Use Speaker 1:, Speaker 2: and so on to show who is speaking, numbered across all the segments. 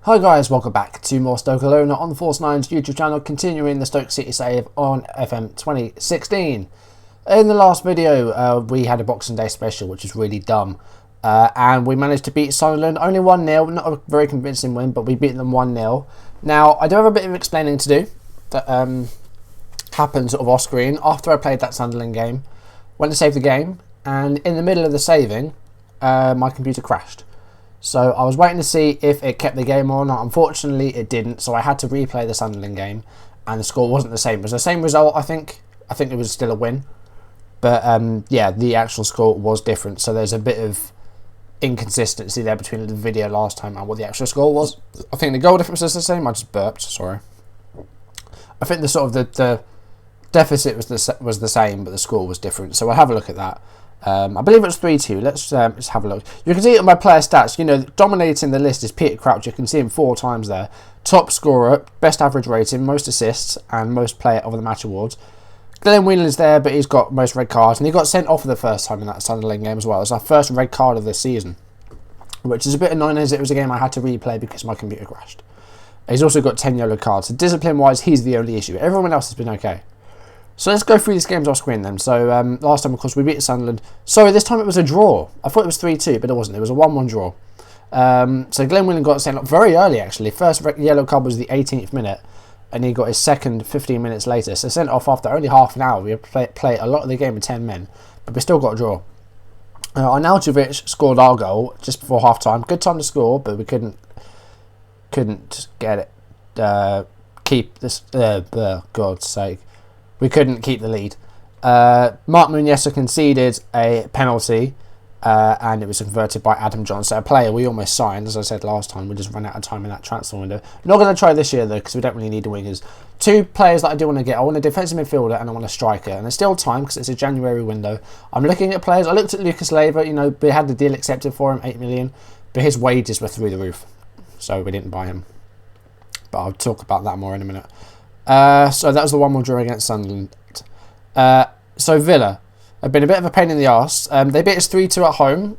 Speaker 1: Hi guys, welcome back to more Stokelona on the Force 9's YouTube channel, continuing the Stoke City save on FM 2016. In the last video, we had a Boxing Day special, which was really dumb. And we managed to beat Sunderland, only 1-0, not a very convincing win, but we beat them 1-0. Now, I do have a bit of explaining to do that happened sort of off screen after I played that Sunderland game. Went to save the game, and in the middle of the saving, my computer crashed. So I was waiting to see if it kept the game on. Unfortunately, it didn't. So I had to replay the Sunderland game, and the score wasn't the same. It was the same result, I think. I think it was still a win, but yeah, the actual score was different. So there's a bit of inconsistency there between the video last time and what the actual score was. I think the goal difference is the same. I just burped. Sorry. I think the deficit was the same, but the score was different. So we'll have a look at that. I believe it was 3-2. Let's have a look. You can see it on my player stats. You know, dominating the list is Peter Crouch. You can see him 4 times there. Top scorer, best average rating, most assists, and most player of the match awards. Glenn Whelan's there, but he's got most red cards, and he got sent off for the first time in that Sunderland game as well. It's our first red card of the season, which is a bit annoying as it was a game I had to replay because my computer crashed. He's also got 10 yellow cards. So discipline-wise, he's the only issue. Everyone else has been okay. So let's go through these games off screen then. So last time, of course, we beat Sunderland. Sorry, this time it was a draw. I thought it was 3-2, but it wasn't. It was a 1-1 draw. So Glenn Whelan got sent off very early, actually. First yellow card was the 18th minute, and he got his second 15 minutes later. So sent off after only half an hour. We played a lot of the game with 10 men, but we still got a draw. Arnautovic scored our goal just before half-time. Good time to score, but we couldn't get it. Keep this. God's sake. We couldn't keep the lead. Mark Muniesa conceded a penalty, and it was converted by Adam Johnson, a player we almost signed. As I said last time, we just ran out of time in that transfer window. Not going to try this year, though, because we don't really need the wingers. 2 players that I do want to get. I want a defensive midfielder and I want a striker. And there's still time, because it's a January window. I'm looking at players. I looked at Lucas Leiva. You know, we had the deal accepted for him, 8 million. But his wages were through the roof. So we didn't buy him. But I'll talk about that more in a minute. So that was the 1-1 draw against Sunderland. So Villa have been a bit of a pain in the arse. They beat us 3-2 at home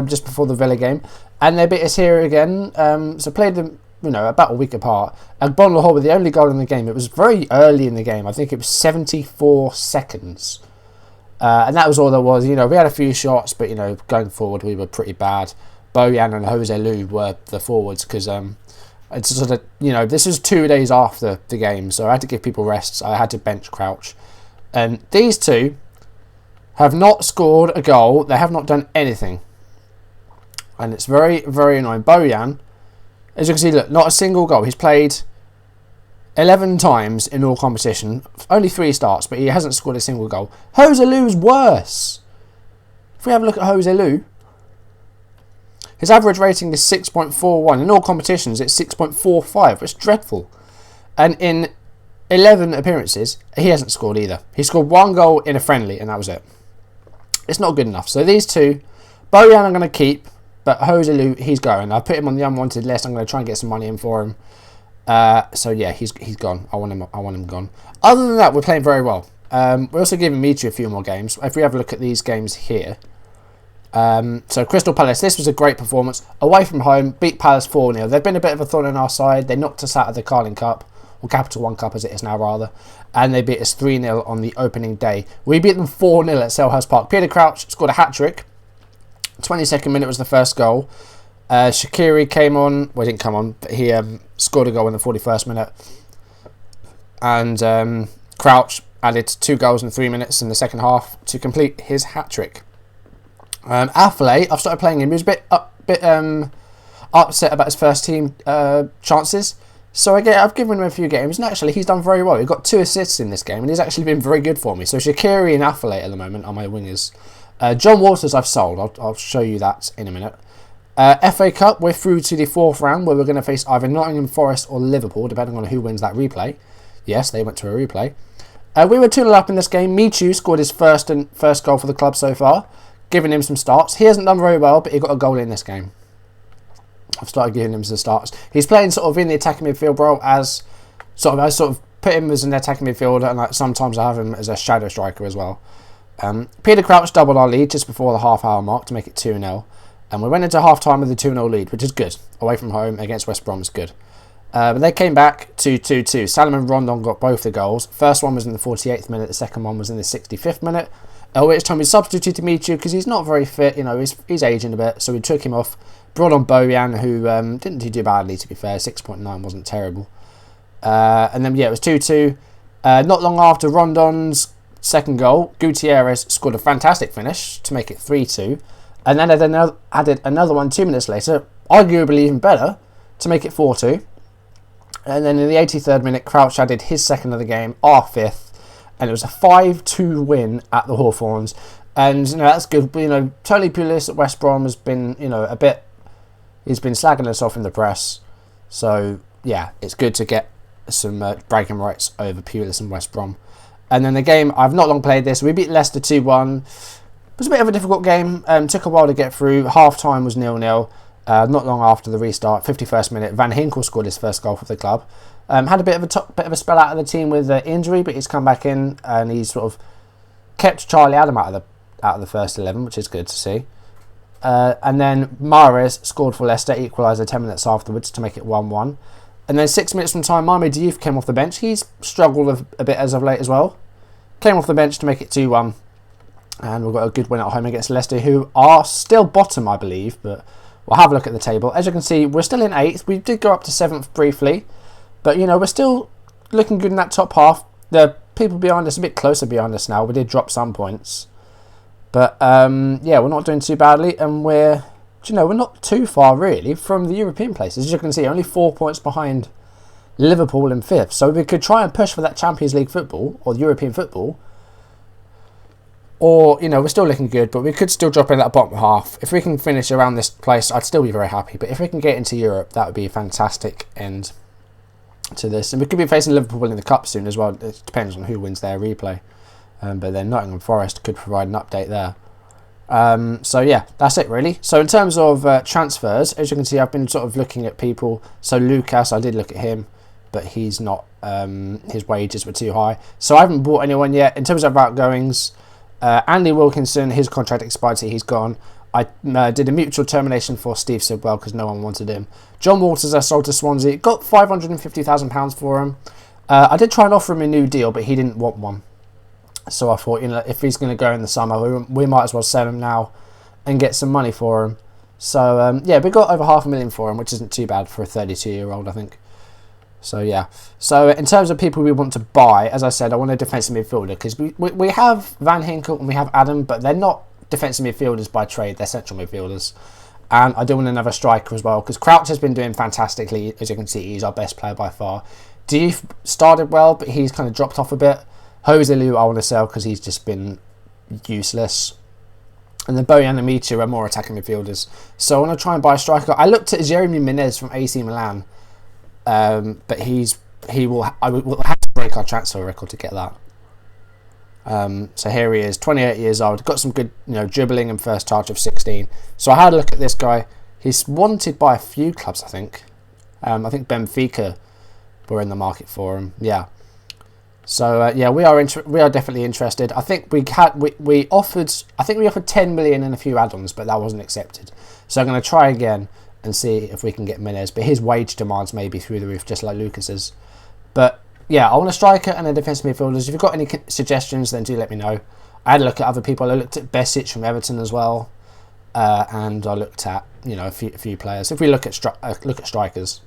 Speaker 1: just before the Villa game, and they beat us here again. So played them, you know, about a week apart. And Bon Lahore with the only goal in the game. It was very early in the game. I think it was 74 seconds, and that was all there was. You know, we had a few shots, but you know, going forward we were pretty bad. Bojan and Jose Lu were the forwards because it's sort of, you know, this was 2 days after the game, so I had to give people rests. I had to bench Crouch. And these two have not scored a goal. They have not done anything. And it's very, very annoying. Bojan, as you can see, look, not a single goal. He's played 11 times in all competition. Only 3 starts, but he hasn't scored a single goal. Jose Lu's worse. If we have a look at Jose Lu, his average rating is 6.41. In all competitions, it's 6.45. It's dreadful. And in 11 appearances, he hasn't scored either. He scored 1 goal in a friendly, and that was it. It's not good enough. So these two, Bojan I'm going to keep, but Jose Lu, he's going. I've put him on the unwanted list. I'm going to try and get some money in for him. So yeah, he's gone. I want him gone. Other than that, we're playing very well. We're also giving Michu a few more games. If we have a look at these games here. So Crystal Palace, this was a great performance. Away from home, beat Palace 4-0. They've been a bit of a thorn in our side. They knocked us out of the Carling Cup, or Capital One Cup as it is now rather, and they beat us 3-0 on the opening day. We beat them 4-0 at Selhurst Park. Peter Crouch scored a hat-trick. 22nd minute was the first goal. Shaqiri came on, well, he didn't come on, but he scored a goal in the 41st minute. And Crouch added 2 goals in 3 minutes in the second half to complete his hat-trick. Affley, I've started playing him. He was a bit upset about his first team chances. So I've given him a few games, and actually he's done very well. He got 2 assists in this game, and he's actually been very good for me. So Shaqiri and Affley at the moment are my wingers. John Waters I've sold. I'll show you that in a minute. FA Cup, we're through to the 4th round, where we're going to face either Nottingham Forest or Liverpool, depending on who wins that replay. Yes, they went to a replay. We were 2-0 up in this game. Michu scored his first goal for the club so far, giving him some starts. He hasn't done very well, but he got a goal in this game. I've started giving him some starts. He's playing sort of in the attacking midfield role as sort of put him as an attacking midfielder, and like sometimes I have him as a shadow striker as well. Peter Crouch doubled our lead just before the half-hour mark to make it 2-0. And we went into half-time with a 2-0 lead, which is good. Away from home against West Brom is good. But they came back to 2-2. Salam and Rondon got both the goals. First one was in the 48th minute. The second one was in the 65th minute. At which time we substituted Michu because he's not very fit. You know, he's aging a bit. So we took him off. Brought on Bojan, who didn't do too badly, to be fair. 6.9 wasn't terrible. And then, yeah, it was 2-2. Not long after Rondon's second goal, Gutierrez scored a fantastic finish to make it 3-2. And then added another one 2 minutes later, arguably even better, to make it 4-2. And then in the 83rd minute, Crouch added his second of the game, our fifth. And it was a 5-2 win at the Hawthorns. And, you know, that's good. But, you know, Tony Pulis at West Brom has been, you know, he's been slagging us off in the press. So, yeah, it's good to get some bragging rights over Pulis and West Brom. And then the game, I've not long played this. We beat Leicester 2-1. It was a bit of a difficult game. Took a while to get through. Half-time was 0-0. Not long after the restart, 51st minute, Van Hinkel scored his first goal for the club. Had a bit of a spell out of the team with injury, but he's come back in and he's sort of kept Charlie Adam out of the first 11, which is good to see. And then Mahrez scored for Leicester, equaliser 10 minutes afterwards to make it 1-1. And then 6 minutes from time, Mame Diouf came off the bench. He's struggled a bit as of late as well. Came off the bench to make it 2-1. And we've got a good win at home against Leicester, who are still bottom, I believe. But we'll have a look at the table. As you can see, we're still in 8th. We did go up to 7th briefly. But, you know, we're still looking good in that top half. The people behind us, a bit closer behind us now. We did drop some points. But, yeah, we're not doing too badly. And we're not too far, really, from the European places. As you can see, only 4 points behind Liverpool in 5th. So we could try and push for that Champions League football or European football. Or, you know, we're still looking good, but we could still drop in that bottom half. If we can finish around this place, I'd still be very happy. But if we can get into Europe, that would be a fantastic end to this. And we could be facing Liverpool in the Cup soon as well. It depends on who wins their replay. But then Nottingham Forest could provide an update there. So, yeah, that's it, really. So, in terms of transfers, as you can see, I've been sort of looking at people. So, Lucas, I did look at him, but he's not, his wages were too high. So, I haven't bought anyone yet. In terms of outgoings, Andy Wilkinson, his contract expired, so he's gone. I did a mutual termination for Steve Sidwell because no one wanted him. John Waters I sold to Swansea. Got £550,000 for him. I did try and offer him a new deal, but he didn't want one. So I thought, you know, if he's going to go in the summer, we might as well sell him now and get some money for him. So, yeah, we got over $500,000 for him, which isn't too bad for a 32-year-old, I think. So, yeah. So, in terms of people we want to buy, as I said, I want a defensive midfielder because we have Van Hinkel and we have Adam, but they're not defensive midfielders by trade. They're central midfielders. And I do want another striker as well because Crouch has been doing fantastically. As you can see, he's our best player by far. Diouf started well, but he's kind of dropped off a bit. Joselu I want to sell because he's just been useless. And then Bojan and Michu are more attacking midfielders. So I want to try and buy a striker. I looked at Jeremy Menez from AC Milan. But I will have to break our transfer record to get that. So here he is, 28 years old, got some good, you know, dribbling and first touch of 16. So I had a look at this guy. He's wanted by a few clubs, I think. I think Benfica were in the market for him. Yeah. So yeah, we are definitely interested. I think we offered 10 million and a few add-ons, but that wasn't accepted. So I'm going to try again and see if we can get Menez. But his wage demands may be through the roof, just like Lucas's. But yeah, I want a striker and a defensive midfielders. If you've got any suggestions, then do let me know. I had a look at other people. I looked at Besic from Everton as well, and I looked at, you know, a few players. If we look at strikers.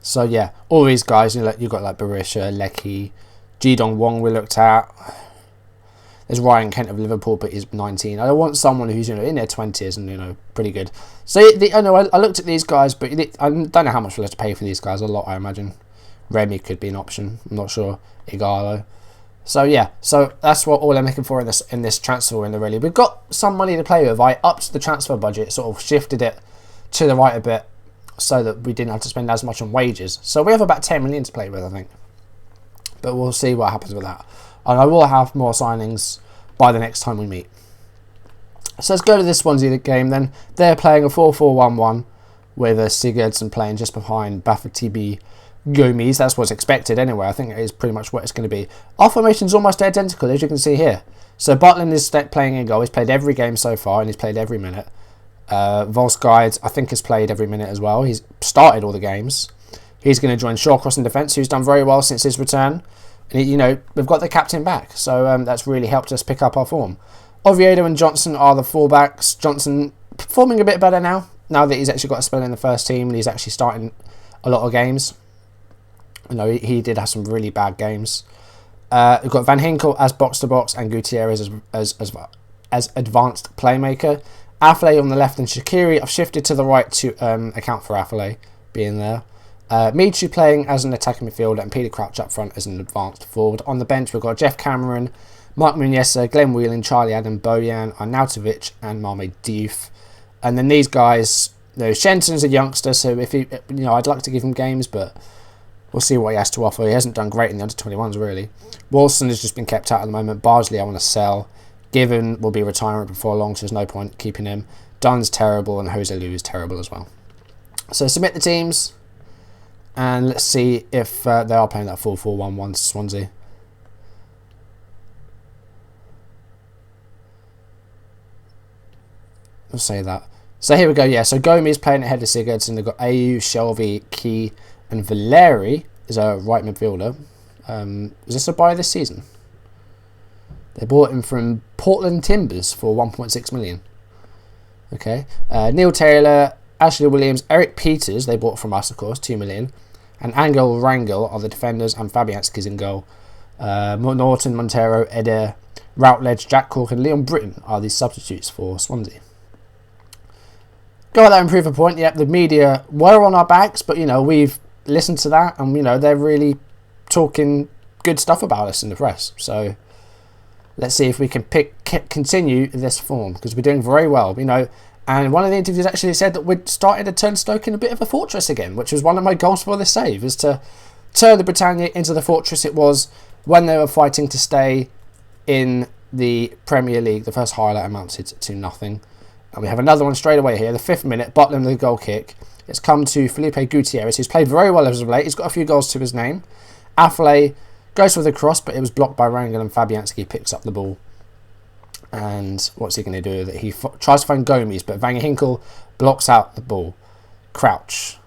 Speaker 1: So yeah, all these guys, you know, you've got like Berisha, Leckie, Jidong Wong we looked at. There's Ryan Kent of Liverpool, but he's 19. I want someone who's, you know, in their 20s and, you know, pretty good. So I know I looked at these guys, but I don't know how much we'll have to pay for these guys. A lot, I imagine. Remy could be an option. I'm not sure. Igalo. So yeah, so that's what all I'm looking for in this transfer window. Really, we've got some money to play with. I upped the transfer budget, sort of shifted it to the right a bit, so that we didn't have to spend as much on wages. So we have about 10 million to play with, I think. But we'll see what happens with that. And I will have more signings by the next time we meet. So let's go to this Swansea game then. They're playing a 4-4-1-1 with Sigurdsson playing just behind Bafatibi, Gomes. That's what's expected anyway. I think it is pretty much what it's going to be. Our formation's almost identical, as you can see here. So Butland is playing in goal. He's played every game so far, and he's played every minute. Volsguide, I think, has played every minute as well. He's started all the games. He's going to join Shawcross in defence, who's done very well since his return. And, you know, we've got the captain back, so that's really helped us pick up our form. Oviedo and Johnson are the fullbacks. Johnson performing a bit better now that he's actually got a spell in the first team and he's actually starting a lot of games. You know, he did have some really bad games. We've got Van Hinkel as box-to-box and Gutierrez as advanced playmaker. Affley on the left and Shaqiri. I've shifted to the right to account for Affley being there. Michu playing as an attacking midfielder and Peter Crouch up front as an advanced forward. On the bench, we've got Jeff Cameron, Mark Muniesa, Glenn Whelan, Charlie Adam, Bojan, Arnautovic and Mame Diouf. And then these guys, you know, Shenton's a youngster, so if he, you know, I'd like to give him games, but we'll see what he has to offer. He hasn't done great in the under-21s, really. Wilson has just been kept out at the moment. Bardsley, I want to sell. Given will be retirement before long, so there's no point keeping him. Dunn's terrible, and Jose Lu is terrible as well. So submit the teams, and let's see if they are playing that 4-4-1-1 Swansea. We'll say that. So here we go, yeah. So Gomes playing ahead of Sigurdsson. They've got AU, Shelby, Key, and Valeri is a right midfielder. Is this a buy this season? They bought him from Portland Timbers for 1.6 million. Okay. Neil Taylor, Ashley Williams, Eric Peters, they bought from us, of course, 2 million. And Angel Rangel are the defenders, and Fabianski's in goal. Norton, Montero, Eder, Routledge, Jack Cork, and Leon Britton are the substitutes for Swansea. Go at that improver point. Yep, the media were on our backs, but, you know, we've listened to that, and, you know, they're really talking good stuff about us in the press. So let's see if we can continue this form, because we're doing very well, you know. And one of the interviews actually said that we're starting to turn Stoke in a bit of a fortress again, which was one of my goals for this save, is to turn the Britannia into the fortress it was when they were fighting to stay in the Premier League. The first highlight amounted to nothing. And we have another one straight away here, the 5th minute, Butland with a goal kick. It's come to Felipe Gutierrez, who's played very well as of late. He's got a few goals to his name. Affley goes for the cross, but it was blocked by Rangel, and Fabianski picks up the ball. And what's he going to do? He tries to find Gomes, but Van Hinkel blocks out the ball. Crouch.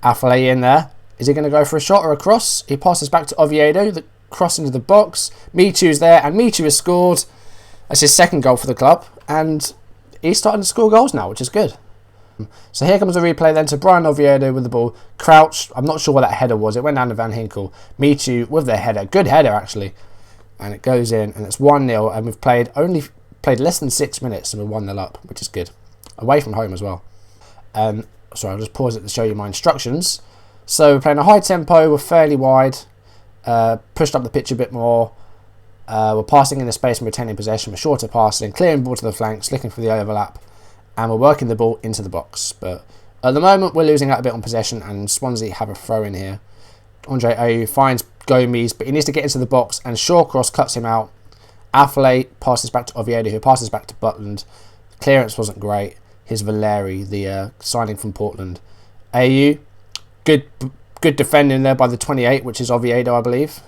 Speaker 1: Affley in there. Is he going to go for a shot or a cross? He passes back to Oviedo, the cross into the box. Michu's there, and Michu has scored. That's his second goal for the club, and he's starting to score goals now, which is good. So here comes the replay then to Brian Oviedo with the ball. Crouch, I'm not sure what that header was. It went down to Van Hinkel. Michu with the header. Good header, actually. And it goes in, and it's 1-0, and we've played less than 6 minutes, and we're 1-0 up, which is good. Away from home as well. Sorry, I'll just pause it to show you my instructions. So we're playing a high tempo, we're fairly wide, pushed up the pitch a bit more. We're passing in the space and retaining possession. We're shorter passing, clearing ball to the flanks, looking for the overlap, and we're working the ball into the box. But at the moment, we're losing out a bit on possession, and Swansea have a throw in here. Andre Ayew finds Gomes, but he needs to get into the box, and Shawcross cuts him out. Affley passes back to Oviedo, who passes back to Butland. Clearance wasn't great. Here's Valeri, the signing from Portland. Ayew, good defending there by the 28, which is Oviedo, I believe.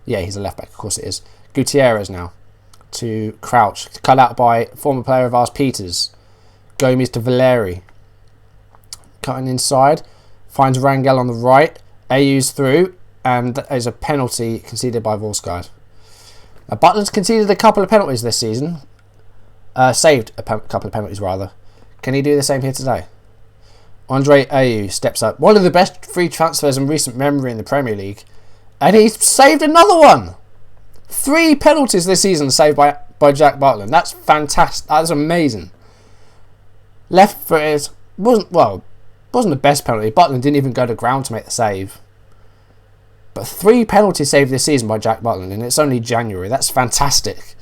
Speaker 1: Yeah, he's a left back, of course it is. Gutierrez now to Crouch, cut out by former player of ours, Peters. Gomes to Valeri. Cutting inside, finds Rangel on the right. Ayew's through, and there's a penalty conceded by Volsguide. Now, Butland's conceded a couple of penalties this season. Saved a couple of penalties, rather. Can he do the same here today? Andre Ayew steps up. One of the best free transfers in recent memory in the Premier League. And he's saved another one. 3 penalties this season saved by Jack Butland. That's fantastic. That's amazing. Left footed. Wasn't the best penalty. Butland didn't even go to ground to make the save. But 3 penalties saved this season by Jack Butland, and it's only January. That's fantastic.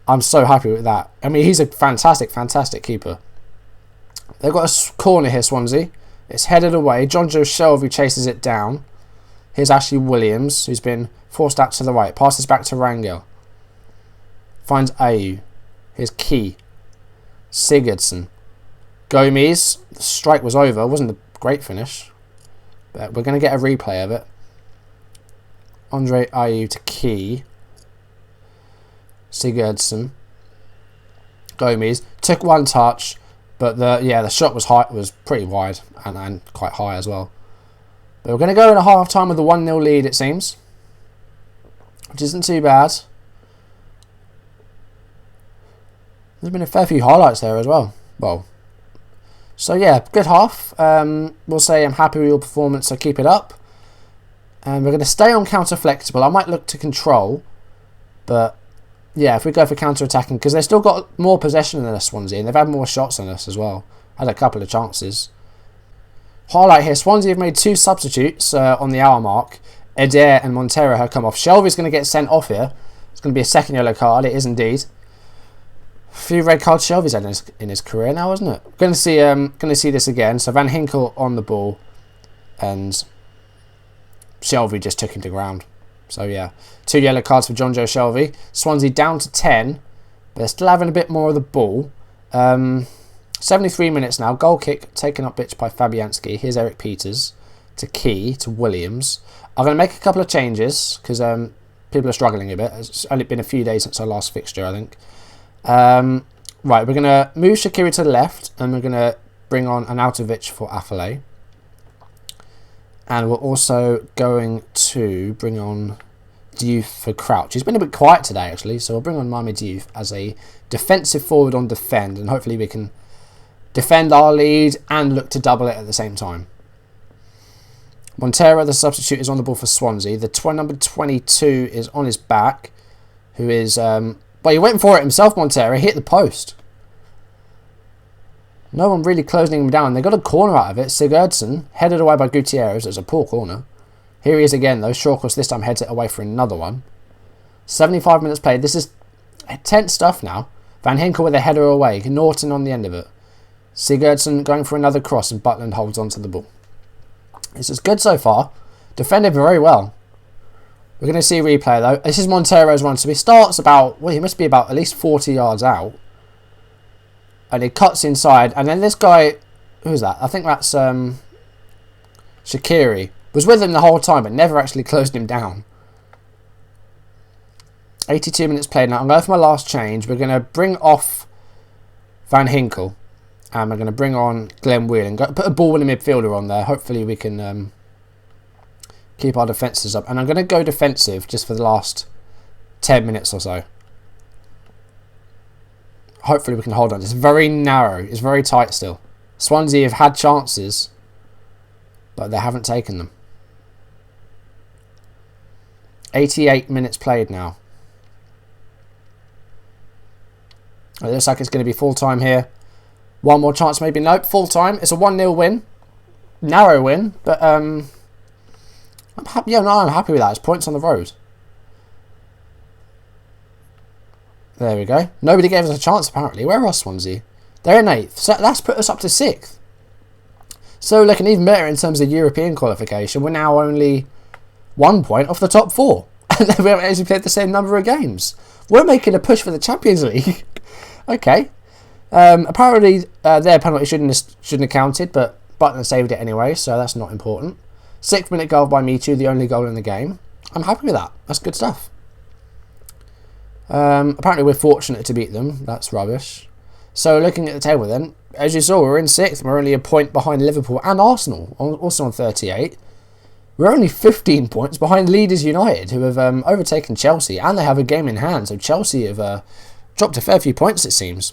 Speaker 1: I'm so happy with that. I mean, he's a fantastic, fantastic keeper. They've got a corner here, Swansea. It's headed away. John Joe Shelby chases it down. Here's Ashley Williams, who's been forced out to the right. Passes back to Rangel. Finds Ayew. Here's Key. Sigurdsson. Gomes. The strike was over. Wasn't a great finish. But we're going to get a replay of it. Andre Ayew to Key. Sigurdsson. Gomez. Took one touch, but the shot was pretty wide and quite high as well. But we're going to go in a half time with a 1-0 lead, it seems. Which isn't too bad. There's been a fair few highlights there as well. Well, so yeah, good half. We'll say I'm happy with your performance, so keep it up. And we're going to stay on counter flexible. I might look to control, but yeah, if we go for counter attacking, because they've still got more possession than us, Swansea, and they've had more shots than us as well. Had a couple of chances. Highlight here: Swansea have made 2 substitutes on the hour mark. Adair and Montero have come off. Shelvey's going to get sent off here. It's going to be a second yellow card. It is indeed. A few red cards Shelvey's had in his career now, isn't it? Going to see this again. So Van Hinkel on the ball, and Shelvey just took him to ground. So yeah, 2 yellow cards for Jonjo Shelvey. Swansea down to 10, but they're still having a bit more of the ball. 73 minutes now. Goal kick taken up pitch by Fabianski. Here's Eric Peters to Key to Williams. I'm going to make a couple of changes because people are struggling a bit. It's only been a few days since our last fixture, I think. Right, we're going to move Shaqiri to the left, and we're going to bring on Arnautovic for Affalay. And we're also going to bring on Diouf for Crouch. He's been a bit quiet today, actually, so we'll bring on Mame Diouf as a defensive forward on defend, and hopefully we can defend our lead and look to double it at the same time. Montero, the substitute, is on the ball for Swansea. The number 22 is on his back, who is... well, he went for it himself, Montero. He hit the post. No one really closing him down. They got a corner out of it. Sigurdsson, headed away by Gutierrez. It was a poor corner. Here he is again, though. Shawcross this time heads it away for another one. 75 minutes played. This is tense stuff now. Van Hinkel with a header away. Norton on the end of it. Sigurdsson going for another cross, and Butland holds onto the ball. This is good so far. Defended very well. We're going to see a replay, though. This is Montero's run. So he starts about... Well, he must be about at least 40 yards out. And he cuts inside. And then this guy... Who's that? I think that's Shaqiri. Was with him the whole time, but never actually closed him down. 82 minutes played now. I'm going for my last change. We're going to bring off Van Hinkel. And we're going to bring on Glenn Whelan. Put a ball in the midfielder on there. Hopefully we can keep our defences up. And I'm going to go defensive just for the last 10 minutes or so. Hopefully we can hold on. It's very narrow. It's very tight still. Swansea have had chances, but they haven't taken them. 88 minutes played now. It looks like it's going to be full time here. One more chance maybe. Nope, full time. It's a 1-0 win. Narrow win, but I'm happy. Yeah, no, I'm happy with that. It's points on the road. There we go. Nobody gave us a chance apparently. Where are Swansea? They're in 8th. So that's put us up to 6th. So looking even better in terms of European qualification. We're now only 1 point off the top 4. And we haven't actually played the same number of games. We're making a push for the Champions League. Okay. Apparently their penalty shouldn't have counted, but Butland saved it anyway, so that's not important. 6-minute goal by Mitu, the only goal in the game. I'm happy with that. That's good stuff. Apparently we're fortunate to beat them. That's rubbish. So looking at the table then, as you saw, we're in 6th. We're only a point behind Liverpool and Arsenal, also on 38. We're only 15 points behind Leaders United, who have overtaken Chelsea, and they have a game in hand. So Chelsea have dropped a fair few points, it seems.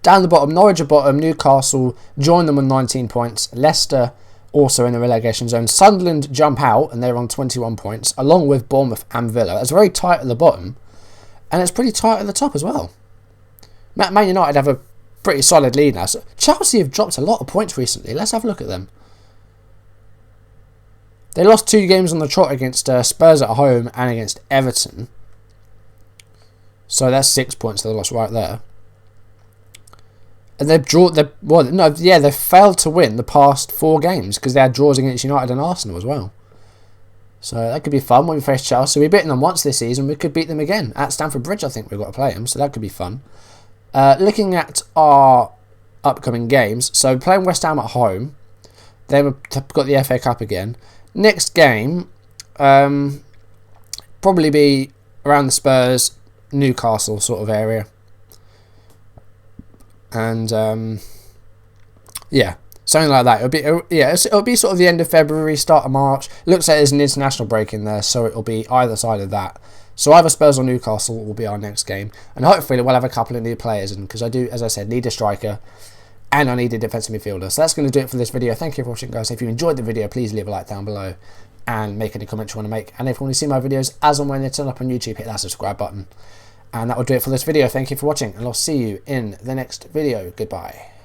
Speaker 1: Down the bottom, Norwich at bottom, Newcastle join them on 19 points. Leicester also in the relegation zone. Sunderland jump out, and they're on 21 points, along with Bournemouth and Villa. It's very tight at the bottom, and it's pretty tight at the top as well. Man United have a pretty solid lead now. So Chelsea have dropped a lot of points recently. Let's have a look at them. They lost 2 games on the trot against Spurs at home and against Everton. So that's 6 points they lost right there. And they've failed to win the past 4 games because they had draws against United and Arsenal as well. So that could be fun when we face Chelsea. We've beaten them once this season. We could beat them again. At Stamford Bridge, I think we've got to play them. So that could be fun. Looking at our upcoming games. So playing West Ham at home. Then we've got the FA Cup again. Next game, probably be around the Spurs, Newcastle sort of area. And yeah, something like that. It'll be sort of the end of February, start of March. Looks like there's an international break in there, so it'll be either side of that. So either Spurs or Newcastle will be our next game, and hopefully we'll have a couple of new players in, because I do, as I said, need a striker and I need a defensive midfielder. So that's going to do it for this video. Thank you for watching, guys. If you enjoyed the video, please leave a like down below and make any comments you want to make. And if you want to see my videos as and when they turn up on YouTube, hit that subscribe button. And that will do it for this video. Thank you for watching, and I'll see you in the next video. Goodbye.